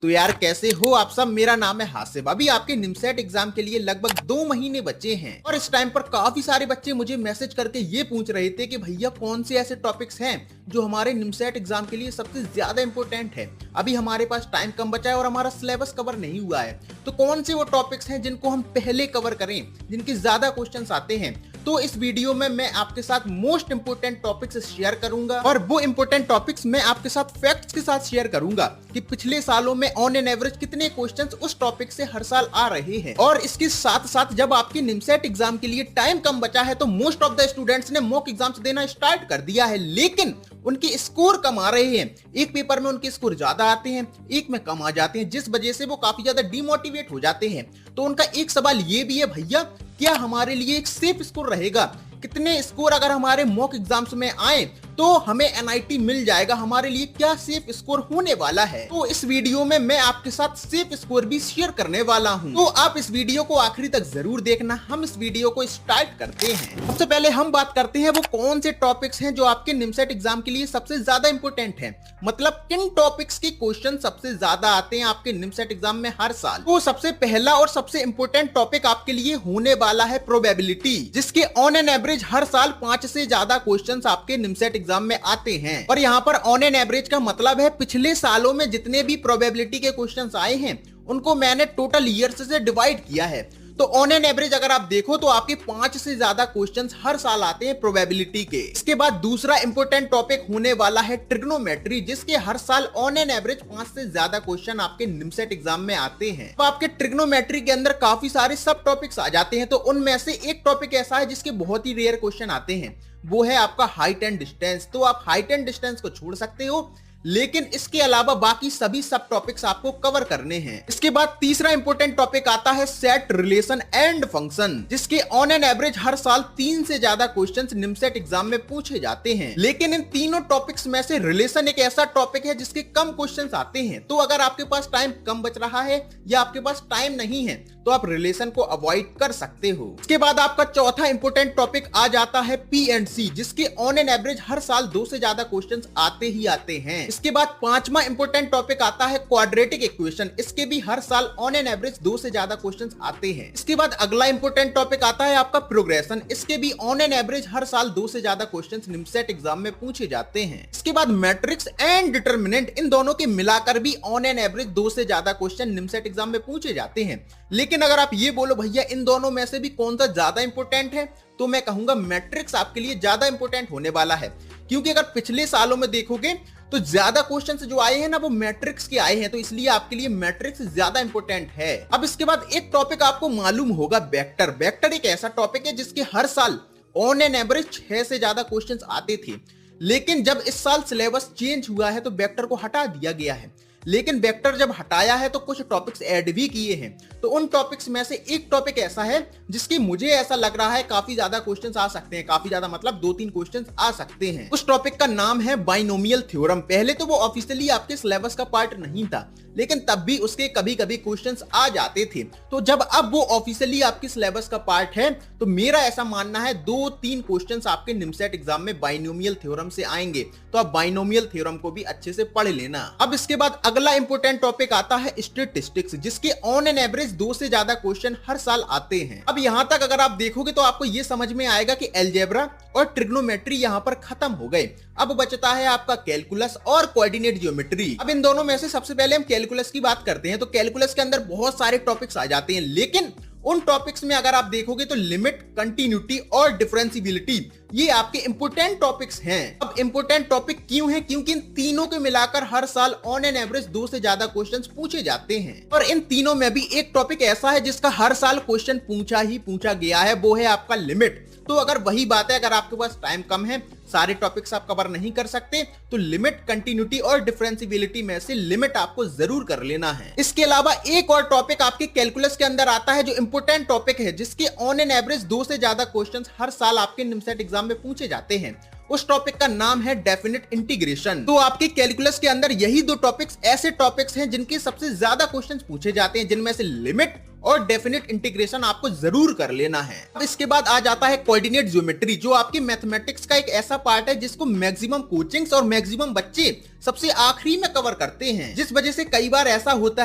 तो यार कैसे हो आप सब। मेरा नाम है हासिब। अभी आपके निमसेट एग्जाम के लिए लगभग 2 महीने बचे हैं और इस टाइम पर काफी सारे बच्चे मुझे मैसेज करके ये पूछ रहे थे कि भैया कौन से ऐसे टॉपिक्स हैं जो हमारे निमसेट एग्जाम के लिए सबसे ज्यादा इंपॉर्टेंट है। अभी हमारे पास टाइम कम बचा है और हमारा सिलेबस कवर नहीं हुआ है, तो कौन से वो टॉपिक्स हैं जिनको हम पहले कवर करें, जिनके ज्यादा क्वेश्चंस आते हैं। तो इस वीडियो में मैं आपके साथ मोस्ट इंपोर्टेंट टॉपिक्स शेयर करूंगा और वो इंपोर्टेंट टॉपिक्स मैं आपके साथ फैक्ट्स के साथ शेयर करूंगा कि पिछले सालों में ऑन एन एवरेज कितने क्वेश्चंस उस टॉपिक से हर साल आ रहे हैं। और इसके साथ साथ जब आपके निमसेट एग्जाम के लिए टाइम कम बचा है तो मोस्ट ऑफ द स्टूडेंट्स ने मॉक एग्जाम्स देना स्टार्ट कर दिया है, लेकिन उनके स्कोर कम आ रहे हैं। एक पेपर में उनके स्कोर ज्यादा आते हैं, एक में कम आ जाते हैं, जिस वजह से वो काफी ज्यादा डिमोटिवेट हो जाते हैं। तो उनका एक सवाल ये भी है, भैया क्या हमारे लिए एक सेफ स्कोर रहेगा? कितने स्कोर अगर हमारे मॉक एग्जाम्स में आए तो हमें एनआईटी मिल जाएगा? हमारे लिए क्या सेफ स्कोर होने वाला है? तो इस वीडियो में मैं आपके साथ सेफ स्कोर भी शेयर करने वाला हूं, तो आप इस वीडियो को आखिरी तक जरूर देखना। हम इस वीडियो को स्टार्ट करते हैं। सबसे पहले हम बात करते हैं वो कौन से टॉपिक्स हैं जो आपके निमसेट एग्जाम के लिए सबसे ज्यादा इंपॉर्टेंट हैं, मतलब किन टॉपिक्स के क्वेश्चन सबसे ज्यादा आते हैं आपके निमसेट एग्जाम में हर साल। तो सबसे पहला और सबसे इंपॉर्टेंट टॉपिक आपके लिए होने वाला है प्रोबेबिलिटी, जिसके ऑन एन एवरेज हर साल 5 से ज्यादा क्वेश्चन आपके निमसेट एग्जाम में आते हैं। और यहाँ पर ऑन एन एवरेज का मतलब है पिछले सालों में जितने भी प्रोबेबिलिटी के क्वेश्चंस आए हैं उनको मैंने टोटल ईयर्स से डिवाइड किया है। तो ऑन एन एवरेज अगर आप देखो तो आपके 5 से ज्यादा क्वेश्चंस हर साल आते हैं प्रोबेबिलिटी के। इसके बाद दूसरा इंपॉर्टेंट टॉपिक होने वाला है ट्रिग्नोमेट्री, जिसके हर साल ऑन एन एवरेज 5 से ज्यादा क्वेश्चन आपके निमसेट एग्जाम में आते हैं। तो आपके ट्रिग्नोमेट्री के अंदर काफी सारे सब टॉपिक्स आ जाते हैं, तो उनमें से एक टॉपिक ऐसा है जिसके बहुत ही रेयर क्वेश्चन आते हैं, वो है आपका हाइट एंड डिस्टेंस। तो आप हाइट एंड डिस्टेंस को छोड़ सकते हो, लेकिन इसके अलावा बाकी सभी सब टॉपिक्स आपको कवर करने हैं। इसके बाद तीसरा इंपॉर्टेंट टॉपिक आता है सेट, रिलेशन एंड फंक्शन, जिसके ऑन एन एवरेज हर साल 3 से ज्यादा क्वेश्चंस निमसेट एग्जाम में पूछे जाते हैं। लेकिन इन तीनों टॉपिक्स में से रिलेशन एक ऐसा टॉपिक है जिसके कम क्वेश्चंस आते हैं। तो अगर आपके पास टाइम कम बच रहा है या आपके पास टाइम नहीं है तो आप रिलेशन को अवॉइड कर सकते हो। इसके बाद आपका चौथा इंपॉर्टेंट टॉपिक आ जाता है पी एंड सी, जिसके ऑन एन एवरेज हर साल 2 से ज्यादा क्वेश्चंस आते ही आते हैं। इसके बाद पांचवा इंपॉर्टेंट टॉपिक आता है क्वाड्रेटिक इक्वेशन, इसके भी हर साल ऑन एन एवरेज 2 से ज्यादा क्वेश्चंस आते हैं। इसके बाद अगला इंपॉर्टेंट टॉपिक आता है आपका प्रोग्रेशन, इसके भी ऑन एन एवरेज हर साल 2 से ज्यादा क्वेश्चंस निमसेट एग्जाम में पूछे जाते हैं। इसके बाद मैट्रिक्स एंड डिटरमिनेंट, इन दोनों के मिलाकर भी ऑन एन एवरेज 2 से ज्यादा क्वेश्चन निमसेट एग्जाम में पूछे जाते हैं। लेकिन अगर आप ये बोलो भैया इन दोनों में से भी कौन सा ज्यादा इंपॉर्टेंट है, तो मैं कहूंगा मैट्रिक्स आपके लिए ज्यादा इंपॉर्टेंट होने वाला है, क्योंकि अगर पिछले सालों में देखोगे तो ज्यादा क्वेश्चंस जो आए हैं ना वो मैट्रिक्स के आए हैं, तो इसलिए आपके लिए मैट्रिक्स ज्यादा इंपॉर्टेंट है। अब इसके बाद एक टॉपिक आपको मालूम होगा वेक्टर। वेक्टर एक ऐसा टॉपिक है जिसके हर साल ऑन एन एवरेज 6 से ज्यादा क्वेश्चंस आते थे, लेकिन जब इस साल सिलेबस चेंज हुआ है तो वेक्टर को हटा दिया गया है। लेकिन वेक्टर जब हटाया है तो कुछ टॉपिक्स ऐड भी किए हैं। तो उन टॉपिक्स में से एक टॉपिक ऐसा है जिसकी मुझे ऐसा लग रहा है काफी ज्यादा क्वेश्चंस आ सकते हैं, काफी ज्यादा मतलब 2-3 क्वेश्चंस आ सकते हैं। उस टॉपिक का नाम है बाइनोमियल थ्योरम। पहले तो वो ऑफिशियली आपके सिलेबस का पार्ट नहीं था, लेकिन तब भी उसके कभी कभी क्वेश्चंस आ जाते थे। तो जब अब वो ऑफिशियली आपके सिलेबस का पार्ट है तो मेरा ऐसा मानना है 2-3 क्वेश्चंस आपके निमसेट एग्जाम में बाइनोमियल थ्योरम से आएंगे, तो आप बाइनोमियल थ्योरम को भी अच्छे से पढ़ लेना। अब इसके बाद अगला इंपॉर्टेंट टॉपिक आता है स्टैटिस्टिक्स, जिसके ऑन एन एवरेज 2 से ज्यादा क्वेश्चन हर साल आते हैं। अब यहां तक अगर आप देखोगे तो आपको यह समझ में आएगा कि अलजेब्रा और ट्रिग्नोमेट्री यहां पर खत्म हो गए। अब बचता है आपका कैलकुलस और कोऑर्डिनेट ज्योमेट्री। अब इन दोनों में से सबसे पहले हम कैलकुलस की बात करते हैं। तो कैलकुलस के अंदर बहुत सारे टॉपिक्स आ जाते हैं, लेकिन उन टॉपिक्स में अगर आप देखोगे तो लिमिट, कंटिन्यूटी और डिफरेंशियबिलिटी ये आपके इंपोर्टेंट टॉपिक्स हैं। अब इंपोर्टेंट टॉपिक क्यों हैं? क्योंकि इन तीनों के मिलाकर हर साल ऑन एन एवरेज 2 से ज्यादा क्वेश्चंस पूछे जाते हैं। और इन तीनों में भी एक टॉपिक ऐसा है जिसका हर साल क्वेश्चन पूछा गया है, वो है आपका लिमिट। तो अगर वही बात है, अगर आपके पास टाइम कम है, सारे टॉपिक्स आप कवर नहीं कर सकते, तो लिमिट, कंटिन्यूटी और डिफरेंशियबिलिटी में से लिमिट आपको जरूर कर लेना है। इसके अलावा एक और टॉपिक आपके कैलकुलस के अंदर आता है जो इंपॉर्टेंट टॉपिक है, जिसके ऑन एन एवरेज 2 से ज्यादा क्वेश्चंस हर साल आपके निमसेट एग्जाम में पूछे जाते हैं, उस टॉपिक का नाम है डेफिनेट इंटीग्रेशन। तो आपके कैलकुलस के अंदर यही दो टॉपिक्स ऐसे टॉपिक्स हैं जिनके सबसे ज्यादा क्वेश्चंस पूछे जाते हैं, जिनमें से लिमिट और डेफिनेट इंटीग्रेशन आपको जरूर कर लेना है। अब इसके बाद आ जाता है कोऑर्डिनेट ज्योमेट्री, जो आपकी मैथमेटिक्स का एक ऐसा पार्ट है जिसको मैक्सिमम कोचिंग्स और मैक्सिमम बच्चे सबसे आखिरी में कवर करते हैं, जिस वजह से कई बार ऐसा होता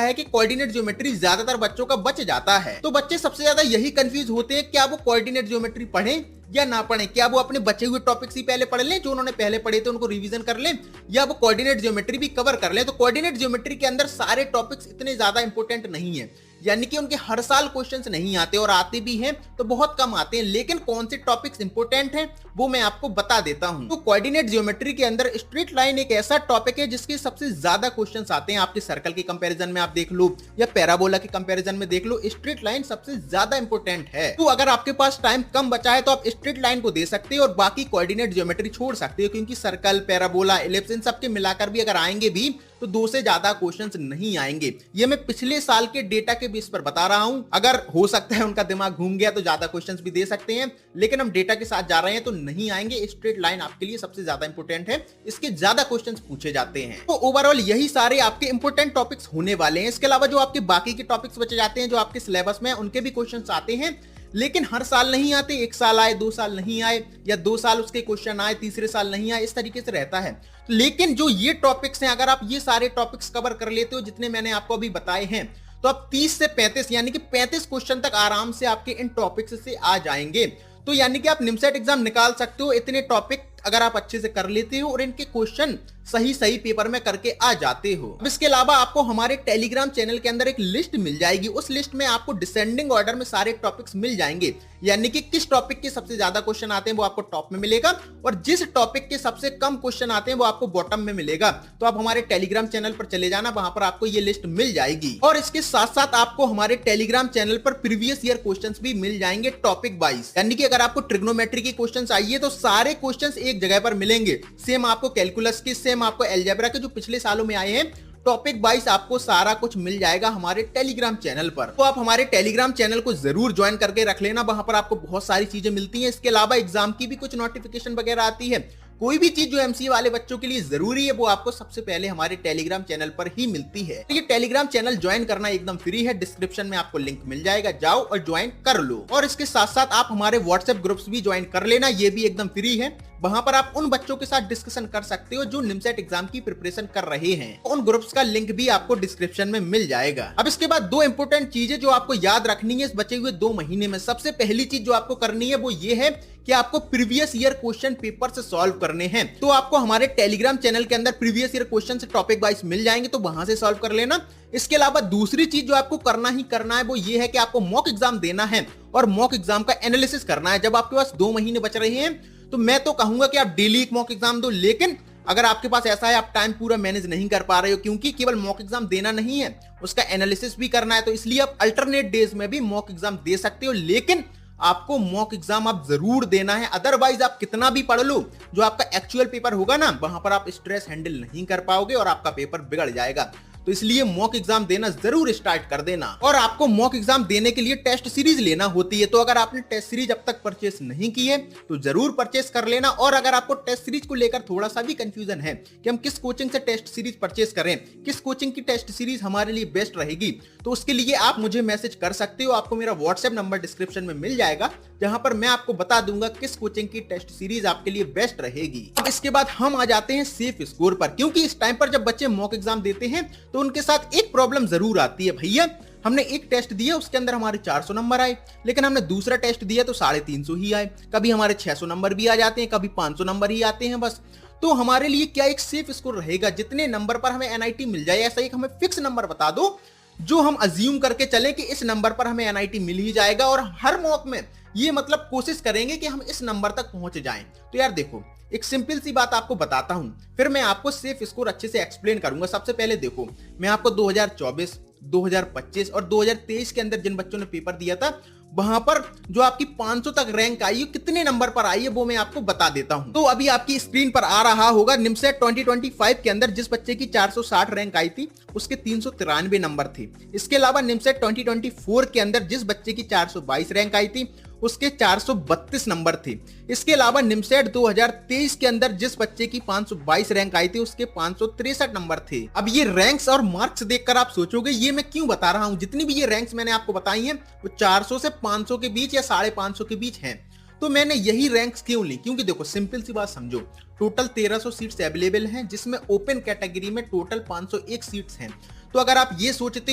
है कि कोऑर्डिनेट ज्योमेट्री ज्यादातर बच्चों का बच जाता है। तो बच्चे सबसे ज्यादा यही कंफ्यूज होते हैं, क्या वो कोऑर्डिनेट ज्योमेट्री पढ़ें या ना पढ़ें, क्या वो अपने बचे हुए टॉपिक्स ही पहले पढ़ लें, जो उन्होंने पहले पढ़े थे उनको रिवीजन कर लें, या वो कोऑर्डिनेट ज्योमेट्री भी कवर कर लें। तो कोऑर्डिनेट ज्योमेट्री के अंदर सारे टॉपिक्स इतने ज्यादा इंपॉर्टेंट नहीं है, यानी कि उनके हर साल क्वेश्चंस नहीं आते, और आते भी हैं तो बहुत कम आते हैं। लेकिन कौन से टॉपिक्स इंपॉर्टेंट हैं वो मैं आपको बता देता हूं। तो कोऑर्डिनेट ज्योमेट्री के अंदर स्ट्रेट लाइन एक ऐसा टॉपिक है जिसके सबसे ज्यादा क्वेश्चंस आते हैं। आपके सर्कल के कंपैरिजन में आप देख लो या पैराबोला के कंपैरिजन में देख लो, स्ट्रेट लाइन सबसे ज्यादा इंपॉर्टेंट है। तो अगर आपके पास टाइम कम बचा है तो आप स्ट्रेट लाइन को दे सकते हो और बाकी कोऑर्डिनेट ज्योमेट्री छोड़ सकते हो, क्योंकि सर्कल, पैराबोला, एलिप्स इन सबके मिलाकर भी अगर आएंगे भी तो 2 से ज्यादा क्वेश्चंस नहीं आएंगे। ये मैं पिछले साल के डेटा के बेस पर बता रहा हूं, अगर हो सकता है उनका दिमाग घूम गया तो ज्यादा क्वेश्चंस भी दे सकते हैं, लेकिन हम डेटा के साथ जा रहे हैं तो नहीं आएंगे। स्ट्रेट लाइन आपके लिए सबसे ज्यादा इंपॉर्टेंट है, इसके ज्यादा क्वेश्चंस पूछे जाते हैं। तो ओवरऑल यही सारे आपके इंपॉर्टेंट टॉपिक्स होने वाले हैं। इसके अलावा जो आपके बाकी के टॉपिक्स बचे जाते हैं जो आपके सिलेबस में, उनके भी क्वेश्चंस आते हैं, लेकिन हर साल नहीं आते। 1 साल आए, 2 साल नहीं आए, या 2 साल उसके क्वेश्चन आए, तीसरे साल नहीं आए, इस तरीके से रहता है। लेकिन जो ये टॉपिक्स हैं, अगर आप ये सारे टॉपिक्स कवर कर लेते हो जितने मैंने आपको अभी बताए हैं, तो आप 30 से 35 यानी कि 35 क्वेश्चन तक आराम से आपके इन टॉपिक्स से आ जाएंगे। तो यानी कि आप निमसेट एग्जाम निकाल सकते हो इतने टॉपिक अगर आप अच्छे से कर लेते हो और इनके क्वेश्चन सही पेपर में करके आ जाते हो। अब इसके अलावा आपको हमारे टेलीग्राम चैनल के अंदर एक लिस्ट मिल जाएगी, उस लिस्ट में आपको डिसेंडिंग ऑर्डर में सारे टॉपिक्स मिल जाएंगे, यानी कि किस टॉपिक के सबसे ज्यादा क्वेश्चन आते हैं वो आपको टॉप में मिलेगा, और जिस टॉपिक के सबसे कम क्वेश्चन आते हैं वो आपको बॉटम में मिलेगा। तो आप हमारे टेलीग्राम चैनल पर चले जाना, वहां पर आपको ये लिस्ट मिल जाएगी। और इसके साथ साथ आपको हमारे टेलीग्राम चैनल पर प्रीवियस ईयर क्वेश्चन भी मिल जाएंगे टॉपिक वाइज, यानी कि अगर आपको ट्रिग्नोमेट्री के क्वेश्चन चाहिए तो सारे क्वेश्चन एक जगह पर मिलेंगे। सेम आपको कैलकुलस की, सेम आपको अलजेब्रा के जो पिछले सालों में आए हैं, टॉपिक वाइज आपको सारा कुछ मिल जाएगा हमारे टेलीग्राम चैनल पर। तो आप हमारे टेलीग्राम चैनल को जरूर ज्वाइन करके रख लेना, वहां पर आपको बहुत सारी चीजें मिलती हैं। इसके अलावा एग्जाम की भी कुछ नोटिफिकेशन वगैरह आती है, कोई भी चीज जो एमसीए वाले बच्चों के लिए जरूरी है वो आपको सबसे पहले हमारे टेलीग्राम चैनल पर ही मिलती है। ये टेलीग्राम चैनल ज्वाइन करना एकदम फ्री है, डिस्क्रिप्शन में आपको लिंक मिल जाएगा, जाओ और ज्वाइन कर लो। और इसके साथ साथ आप हमारे व्हाट्सएप ग्रुप्स भी ज्वाइन कर लेना, ये भी एकदम फ्री है। वहां पर आप उन बच्चों के साथ डिस्कशन कर सकते हो जो निमसेट एग्जाम की प्रिपरेशन कर रहे हैं, उन ग्रुप्स का लिंक भी आपको डिस्क्रिप्शन में मिल जाएगा। अब इसके बाद 2 इंपोर्टेंट चीजें जो आपको याद रखनी है इस बचे हुए 2 महीने में। सबसे पहली चीज जो आपको करनी है वो ये है कि आपको प्रीवियस ईयर क्वेश्चन पेपर से सॉल्व करने हैं। तो आपको हमारे टेलीग्राम चैनल के अंदर प्रीवियस ईयर क्वेश्चन से टॉपिक वाइज मिल जाएंगे, तो वहां से सॉल्व कर लेना। इसके अलावा दूसरी चीज जो आपको करना ही करना है वो ये है कि आपको मॉक एग्जाम देना है और मॉक एग्जाम का एनालिसिस करना है। जब आपके पास 2 महीने बच रहे हैं तो मैं तो कहूंगा कि आप डेली एक मॉक एग्जाम दो, लेकिन अगर आपके पास ऐसा है आप टाइम पूरा मैनेज नहीं कर पा रहे हो, क्योंकि केवल मॉक एग्जाम देना नहीं है, उसका एनालिसिस भी करना है, तो इसलिए आप अल्टरनेट डेज में भी मॉक एग्जाम दे सकते हो, लेकिन आपको मॉक एग्जाम आप जरूर देना है। अदरवाइज आप कितना भी पढ़ लो, जो आपका एक्चुअल पेपर होगा ना, वहां पर आप स्ट्रेस हैंडल नहीं कर पाओगे और आपका पेपर बिगड़ जाएगा। तो इसलिए मॉक एग्जाम देना जरूर स्टार्ट कर देना। और आपको मॉक एग्जाम देने के लिए टेस्ट सीरीज लेना होती है, तो अगर आपने टेस्ट सीरीज अब तक परचेस नहीं की है तो जरूर परचेस कर लेना। और अगर आपको टेस्ट सीरीज को लेकर थोड़ा सा भी कंफ्यूजन है कि हम किस कोचिंग से टेस्ट सीरीज परचेस करें, किस कोचिंग की टेस्ट सीरीज हमारे लिए बेस्ट रहेगी, तो उसके लिए आप मुझे मैसेज कर सकते हो। आपको मेरा व्हाट्सएप नंबर डिस्क्रिप्शन में मिल जाएगा, जहां पर मैं आपको बता दूंगा किस कोचिंग की टेस्ट सीरीज आपके लिए बेस्ट रहेगी। अब इसके बाद हम आ जाते हैं सेफ स्कोर पर, क्योंकि इस टाइम पर जब बच्चे मॉक एग्जाम देते हैं तो उनके साथ एक प्रॉब्लम जरूर आती है। भैया हमने एक टेस्ट दिया, उसके अंदर हमारे 400 नंबर आए, लेकिन हमने दूसरा टेस्ट दिया तो 350 ही आए, कभी हमारे 600 नंबर भी आ जाते हैं, कभी 500 नंबर ही आते हैं बस। तो हमारे लिए क्या एक सेफ स्कोर रहेगा, जितने नंबर पर हमें एनआईटी मिल जाए, ऐसा एक हमें फिक्स नंबर बता दो जो हम अज्यूम करके चलें कि इस नंबर पर हमें एनआईटी मिल ही जाएगा, और हर मॉक में ये मतलब कोशिश करेंगे कि हम इस नंबर तक पहुंच जाएं। तो यार देखो, एक सिंपल सी बात आपको बताता हूं, फिर मैं आपको सेफ स्कोर अच्छे से एक्सप्लेन करूंगा। सबसे पहले देखो, मैं आपको 2024, 2025 और 2023 के अंदर जिन बच्चों ने पेपर दिया था, वहां पर जो आपकी 500 तक रैंक आई है, कितने नंबर पर आई है वो मैं आपको बता देता हूं। तो अभी आपकी स्क्रीन पर आ रहा होगा, निमसेट 2025 के अंदर जिस बच्चे की 460 रैंक आई थी उसके 393 नंबर थे। इसके अलावा निमसेट 2024 के अंदर जिस बच्चे की 422 रैंक आई थी उसके 432 नंबर थे। इसके अलावा निमसेट 2023 के अंदर जिस बच्चे की 522 रैंक आई थी उसके 563 नंबर थे। अब ये रैंक्स और मार्क्स देखकर आप सोचोगे ये मैं क्यों बता रहा हूं। जितनी भी ये रैंक्स मैंने आपको बताई हैं वो 400 से 500 के बीच या 550 के बीच हैं। तो मैंने यही रैंक्स क्यों ली, क्योंकि देखो सिंपल सी बात समझो, टोटल 1300 सीट्स अवेलेबल हैं जिसमें ओपन कैटेगरी में टोटल 501 सीट्स हैं। तो अगर आप ये सोचते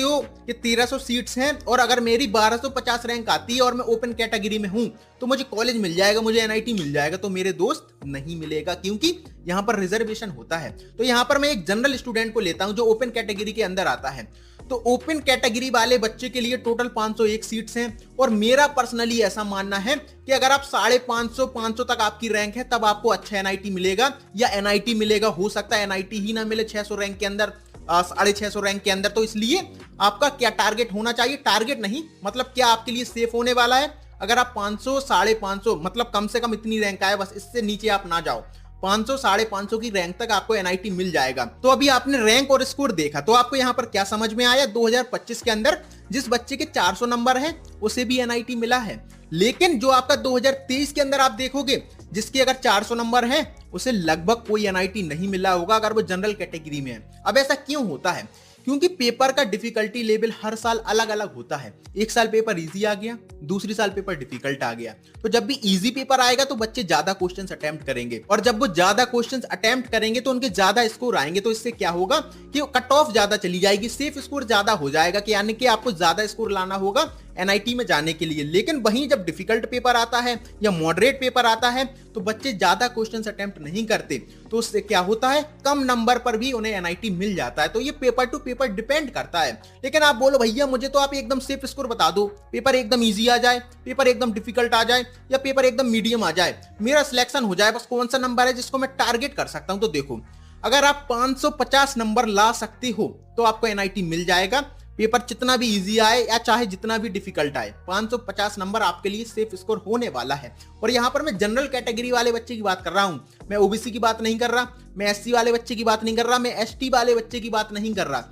हो कि 1300 सीट्स हैं और अगर मेरी 1250 रैंक आती है और मैं ओपन कैटेगरी में हूं तो मुझे कॉलेज मिल जाएगा, मुझे एनआईटी मिल जाएगा, तो मेरे दोस्त नहीं मिलेगा, क्योंकि यहां पर रिजर्वेशन होता है। तो यहां पर मैं एक जनरल स्टूडेंट को लेता हूं जो ओपन कैटेगरी के अंदर आता है। तो ओपन कैटेगरी वाले बच्चे के लिए टोटल 501 सीट्स हैं और मेरा पर्सनली ऐसा मानना है कि अगर आप 550 500 तक आपकी रैंक है तब आपको अच्छा एनआईटी मिलेगा या एनआईटी मिलेगा। हो सकता है एनआईटी ही ना मिले 600 रैंक के अंदर, 650 रैंक के अंदर। तो इसलिए आपका क्या टारगेट होना चाहिए, टारगेट नहीं मतलब क्या आपके लिए सेफ होने वाला है। अगर आप 500 550 मतलब कम से कम इतनी रैंक आए, बस इससे नीचे आप ना जाओ, 500 550 की रैंक तक आपको एनआईटी मिल जाएगा। तो अभी आपने रैंक और स्कोर देखा तो आपको यहाँ पर क्या समझ में आया। 2025 के अंदर जिस बच्चे के 400 नंबर है उसे भी एनआईटी मिला है, लेकिन जो आपका 2023 के अंदर आप देखोगे जिसके अगर 400 नंबर है उसे लगभग कोई एनआईटी नहीं मिला होगा अगर वो जनरल कैटेगरी में है। अब ऐसा क्यों होता है, क्योंकि पेपर का डिफिकल्टी लेवल हर साल अलग अलग होता है। एक साल पेपर इजी आ गया, दूसरी साल पेपर डिफिकल्ट आ गया। तो जब भी इजी पेपर आएगा तो बच्चे ज्यादा क्वेश्चंस अटेम्प्ट करेंगे और जब वो ज्यादा क्वेश्चंस अटेम्प्ट करेंगे तो उनके ज्यादा स्कोर आएंगे। तो इससे क्या होगा कि कट ऑफ ज्यादा चली जाएगी, सेफ स्कोर ज्यादा हो जाएगा, कि यानी कि आपको ज्यादा स्कोर लाना होगा एनआईटी में जाने के लिए। लेकिन वहीं जब डिफिकल्ट पेपर आता है या मॉडरेट पेपर आता है तो बच्चे ज्यादा क्वेश्चंस अटेम्प्ट नहीं करते, तो उससे क्या होता है कम नंबर पर भी उन्हें एनआईटी मिल जाता है। तो ये पेपर टू पेपर डिपेंड करता है। लेकिन आप बोलो भैया मुझे तो आप एकदम सेफ स्कोर बता दो, पेपर एकदम इजी आ जाए, पेपर एकदम डिफिकल्ट आ जाए या पेपर एकदम मीडियम आ जाए, मेरा सिलेक्शन हो जाए, बस कौन सा नंबर है जिसको मैं टारगेट कर सकता हूं। तो देखो अगर आप 550 नंबर ला सकते हो तो आपको एनआईटी मिल जाएगा। पेपर जितना भी इजी आए या चाहे जितना भी डिफिकल्ट आए, 550 नंबर आपके लिए सेफ स्कोर होने वाला है। और यहां पर मैं जनरल कैटेगरी वाले बच्चे की बात कर रहा हूं, मैं ओबीसी की बात नहीं कर रहा, मैं एससी वाले बच्चे की बात नहीं कर रहा, मैं एसटी वाले बच्चे की बात नहीं कर रहा।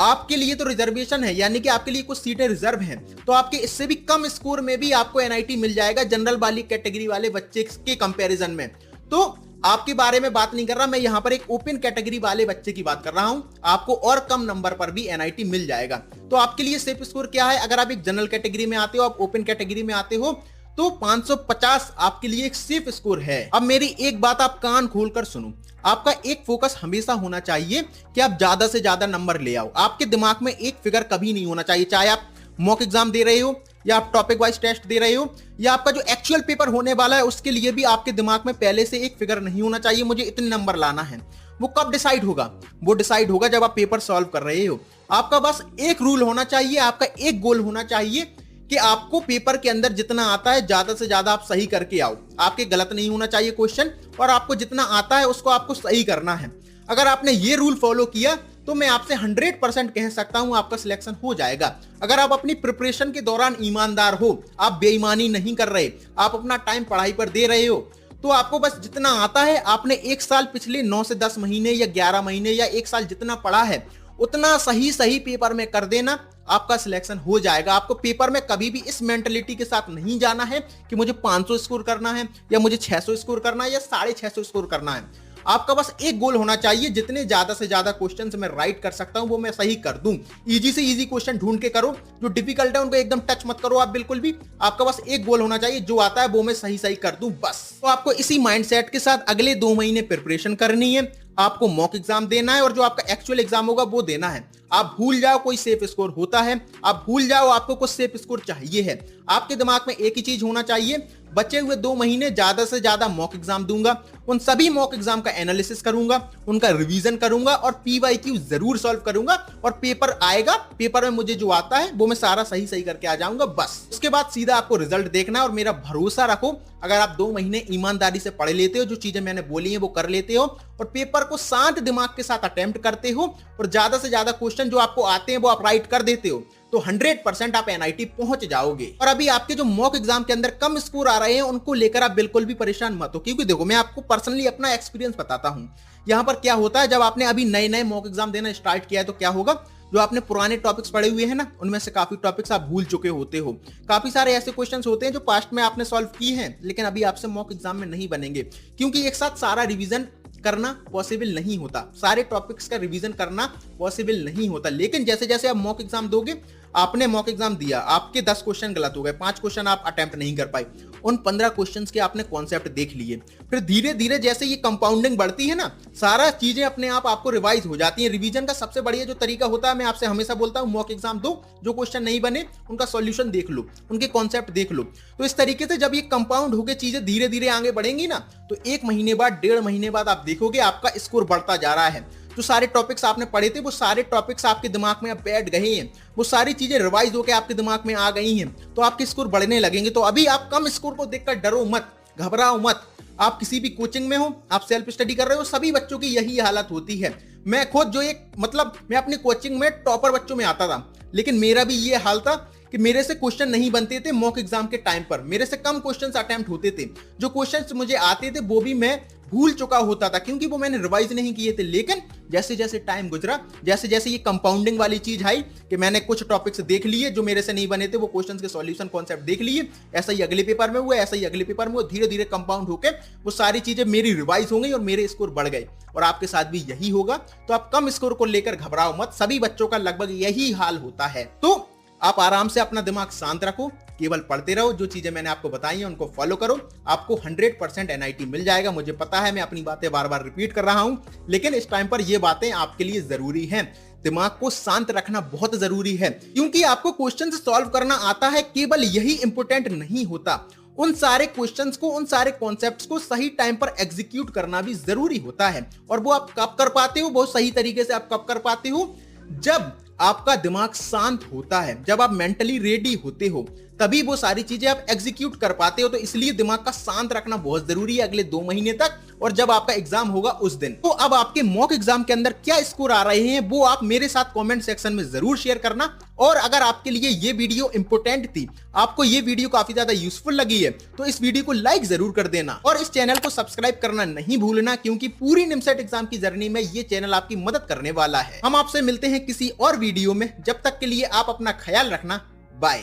आपके लिए तो रिजर्वेशन है, यानी कि आपके लिए कुछ सीटें रिजर्व हैं, तो आपके इससे भी कम स्कोर में भी आपको एनआईटी मिल जाएगा जनरल वाली कैटेगरी वाले बच्चे के कंपैरिजन में। तो आपके बारे में बात नहीं कर रहा, मैं यहां पर एक ओपन कैटेगरी वाले बच्चे की बात कर रहा हूं। आपको और कम नंबर पर भी एनआईटी मिल जाएगा। तो आपके लिए सेफ स्कोर क्या है, अगर आप एक जनरल कैटेगरी में आते हो, आप ओपन कैटेगरी में आते हो, तो 550 आपके लिए एक सेफ स्कोर है। अब मेरी एक बात आप कान खोलकर सुनो, आपका एक फोकस हमेशा होना चाहिए कि आप ज्यादा से ज्यादा नंबर ले आओ। आपके दिमाग में एक फिगर कभी नहीं होना चाहिए, चाहे आप मॉक एग्जाम दे रहे हो या आप टॉपिक वाइज टेस्ट दे रहे हो या आपका जो एक्चुअल पेपर होने वाला है उसके लिए भी आपके दिमाग में पहले से एक फिगर नहीं होना चाहिए मुझे इतने नंबर लाना है। वो कब डिसाइड होगा, वो डिसाइड होगा जब आप पेपर सॉल्व कर रहे हो। आपका बस एक रूल होना चाहिए, आपका एक गोल होना चाहिए कि आपको पेपर के अंदर जितना आता है ज्यादा से ज्यादा आप सही करके आओ। आपके गलत नहीं होना चाहिए क्वेश्चन, और आपको जितना आता है उसको आपको सही करना है। अगर आपने ये रूल फॉलो किया तो मैं आपसे 100% कह सकता हूं आपका सिलेक्शन हो जाएगा। अगर आप अपनी प्रिपरेशन के दौरान ईमानदार हो, आप बेईमानी नहीं कर रहे, आप अपना टाइम पढ़ाई पर दे रहे हो, तो आपको बस जितना आता है, आपने एक साल पिछले 9 से 10 महीने या 11 महीने या एक साल जितना पढ़ा है उतना सही पेपर में कर देना, आपका सिलेक्शन हो जाएगा। आपको पेपर में कभी भी इस मेंटलिटी के साथ नहीं जाना है कि मुझे 500 स्कोर करना है या मुझे 600 स्कोर करना है या 650 स्कोर करना है। आपका बस एक गोल होना चाहिए, जितने ज्यादा से ज्यादा क्वेश्चंस मैं राइट कर सकता हूं वो मैं सही कर दूं। इजी से इजी क्वेश्चन ढूंढ के करो, जो डिफिकल्ट है उनको एकदम टच मत करो आप बिल्कुल भी। आपका बस एक गोल होना चाहिए, जो आता है वो मैं सही कर दूं बस। तो आपको इसी माइंडसेट के साथ अगले 2 महीने प्रिपरेशन करनी है। आपको मॉक एग्जाम देना है और जो आपका एक्चुअल एग्जाम होगा वो देना है। आप भूल जाओ कोई सेफ स्कोर होता है, आप भूल जाओ आपको कुछ सेफ स्कोर चाहिए है। आपके दिमाग में एक ही चीज होना चाहिए, बचे हुए 2 महीने ज्यादा से ज्यादा मॉक एग्जाम दूंगा, उन सभी मॉक एग्जाम का एनालिसिस करूंगा, उनका रिवीजन करूंगा और पीवाईक्यू जरूर सॉल्व करूंगा, और पेपर आएगा, पेपर में मुझे जो आता है वो मैं सारा सही करके आ जाऊंगा बस। उसके बाद सीधा आपको रिजल्ट देखना है। और मेरा भरोसा रखो, अगर आप 2 महीने ईमानदारी से पढ़ लेते हो, जो चीजें मैंने बोली हैं वो कर लेते हो और पेपर को शांत दिमाग के साथ अटेम्प्ट करते हो और ज्यादा से ज्यादा क्वेश्चन जो आपको आते हैं वो आप राइट कर देते हो, तो 100% आप एनआईटी पहुंच जाओगे। और अभी आपके जो मॉक एग्जाम के अंदर कम स्कोर आ रहे हैं उनको लेकर आप बिल्कुल भी परेशान मत हो, क्योंकि देखो मैं आपको पर्सनली अपना एक्सपीरियंस बताता हूं। यहां पर क्या होता है, जब आपने अभी नए मॉक एग्जाम देना स्टार्ट किया है तो क्या होगा, जो आपने पुराने टॉपिक्स पढ़े हुए हैं ना, उनमें से काफी टॉपिक्स आप भूल चुके होते हो। काफी सारे ऐसे क्वेश्चंस होते हैं जो पास्ट में आपने सॉल्व किए हैं लेकिन अभी आपसे मॉक एग्जाम में नहीं बनेंगे, क्योंकि एक साथ सारा रिवीजन करना पॉसिबल नहीं होता, सारे टॉपिक्स का रिवीजन करना पॉसिबल नहीं होता। लेकिन जैसे जैसे आप मॉक एग्जाम दोगे, आपने मॉक एग्जाम दिया, आपके 10 क्वेश्चन गलत हो गए, 5 क्वेश्चन आप अटेम्प्ट नहीं कर पाए, उन 15 क्वेश्चंस के आपने कॉन्सेप्ट देख लिए, फिर धीरे धीरे जैसे ये कंपाउंडिंग बढ़ती है ना, सारा चीजें अपने आप आपको रिवाइज हो जाती हैं। रिवीजन का सबसे बढ़िया जो तरीका होता है, मैं आपसे हमेशा बोलता हूं, मॉक एग्जाम दो, जो क्वेश्चन नहीं बने उनका सॉल्यूशन देख लो, उनके कॉन्सेप्ट देख लो। तो इस तरीके से जब ये कंपाउंड होकर चीजें धीरे धीरे आगे बढ़ेंगी ना, तो 1 महीने बाद, 1.5 महीने बाद आप देखोगे आपका स्कोर बढ़ता जा रहा है। जो सारे टॉपिक्स आपने पढ़े थे, वो सारे टॉपिक्स आपके दिमाग में अब बैठ गए हैं, वो सारी चीजें रिवाइज होकर आपके दिमाग में आ गई हैं, तो आपके स्कोर बढ़ने लगेंगे। तो अभी आप कम स्कोर को देखकर डरो मत, घबराओ मत। आप किसी भी कोचिंग में हो, आप सेल्फ स्टडी कर रहे हो, सभी बच्चों की यही हालत होती है। मैं खुद जो मैं अपनी कोचिंग में टॉपर बच्चों में आता था, लेकिन मेरा भी ये हाल था कि मेरे से क्वेश्चन नहीं बनते थे मॉक एग्जाम के टाइम पर, मेरे से कम क्वेश्चंस अटेम्प्ट होते थे, जो क्वेश्चंस मुझे आते थे वो भी मैं भूल चुका होता था, क्योंकि वो मैंने रिवाइज नहीं किए थे। लेकिन जैसे जैसे टाइम गुजरा, जैसे जैसे ये कंपाउंडिंग वाली चीज आई कि मैंने कुछ टॉपिक्स देख लिए जो मेरे से नहीं बने थे, वो क्वेश्चंस के सॉल्यूशन कॉन्सेप्ट देख लिए, ऐसा ही अगले पेपर में हुआ, ऐसा ही अगले पेपर में हुआ, धीरे धीरे कंपाउंड होकर वो सारी चीजें मेरी रिवाइज हो गई और मेरे स्कोर बढ़ गए। और आपके साथ भी यही होगा, तो आप कम स्कोर को लेकर घबराओ मत, सभी बच्चों का लगभग यही हाल होता है। तो आप आराम से अपना दिमाग शांत रखो, केवल पढ़ते रहो, जो चीजें मैंने आपको बताई हैं उनको फॉलो करो, आपको 100% NIT मिल जाएगा। मुझे पता है मैं अपनी बातें बार बार रिपीट कर रहा हूं, लेकिन इस टाइम पर ये बातें आपके लिए जरूरी हैं। दिमाग को शांत रखना बहुत जरूरी है, क्योंकि आपको क्वेश्चन सॉल्व करना आता है, केवल यही इंपॉर्टेंट नहीं होता, उन सारे क्वेश्चंस को, उन सारे कॉन्सेप्ट्स को सही टाइम पर एग्जीक्यूट करना भी जरूरी होता है। और वो आप कब कर पाते हो, बहुत सही तरीके से आप कब कर पाते हो, जब आपका दिमाग शांत होता है, जब आप मेंटली रेडी होते हो, तभी वो सारी चीजें आप एग्जीक्यूट कर पाते हो। तो इसलिए दिमाग का शांत रखना बहुत जरूरी है अगले 2 महीने तक, और जब आपका एग्जाम होगा उस दिन। तो अब आपके मॉक एग्जाम के अंदर क्या स्कोर आ रहे हैं वो आप मेरे साथ कमेंट सेक्शन में जरूर शेयर करना। और अगर आपके लिए ये वीडियो इंपॉर्टेंट थी, आपको ये वीडियो काफी ज्यादा यूजफुल लगी है, तो इस वीडियो को लाइक जरूर कर देना और इस चैनल को सब्सक्राइब करना नहीं भूलना, क्योंकि पूरी निमसेट एग्जाम की जर्नी में ये चैनल आपकी मदद करने वाला है। हम आपसे मिलते हैं किसी और वीडियो में, जब तक के लिए आप अपना ख्याल रखना, बाय।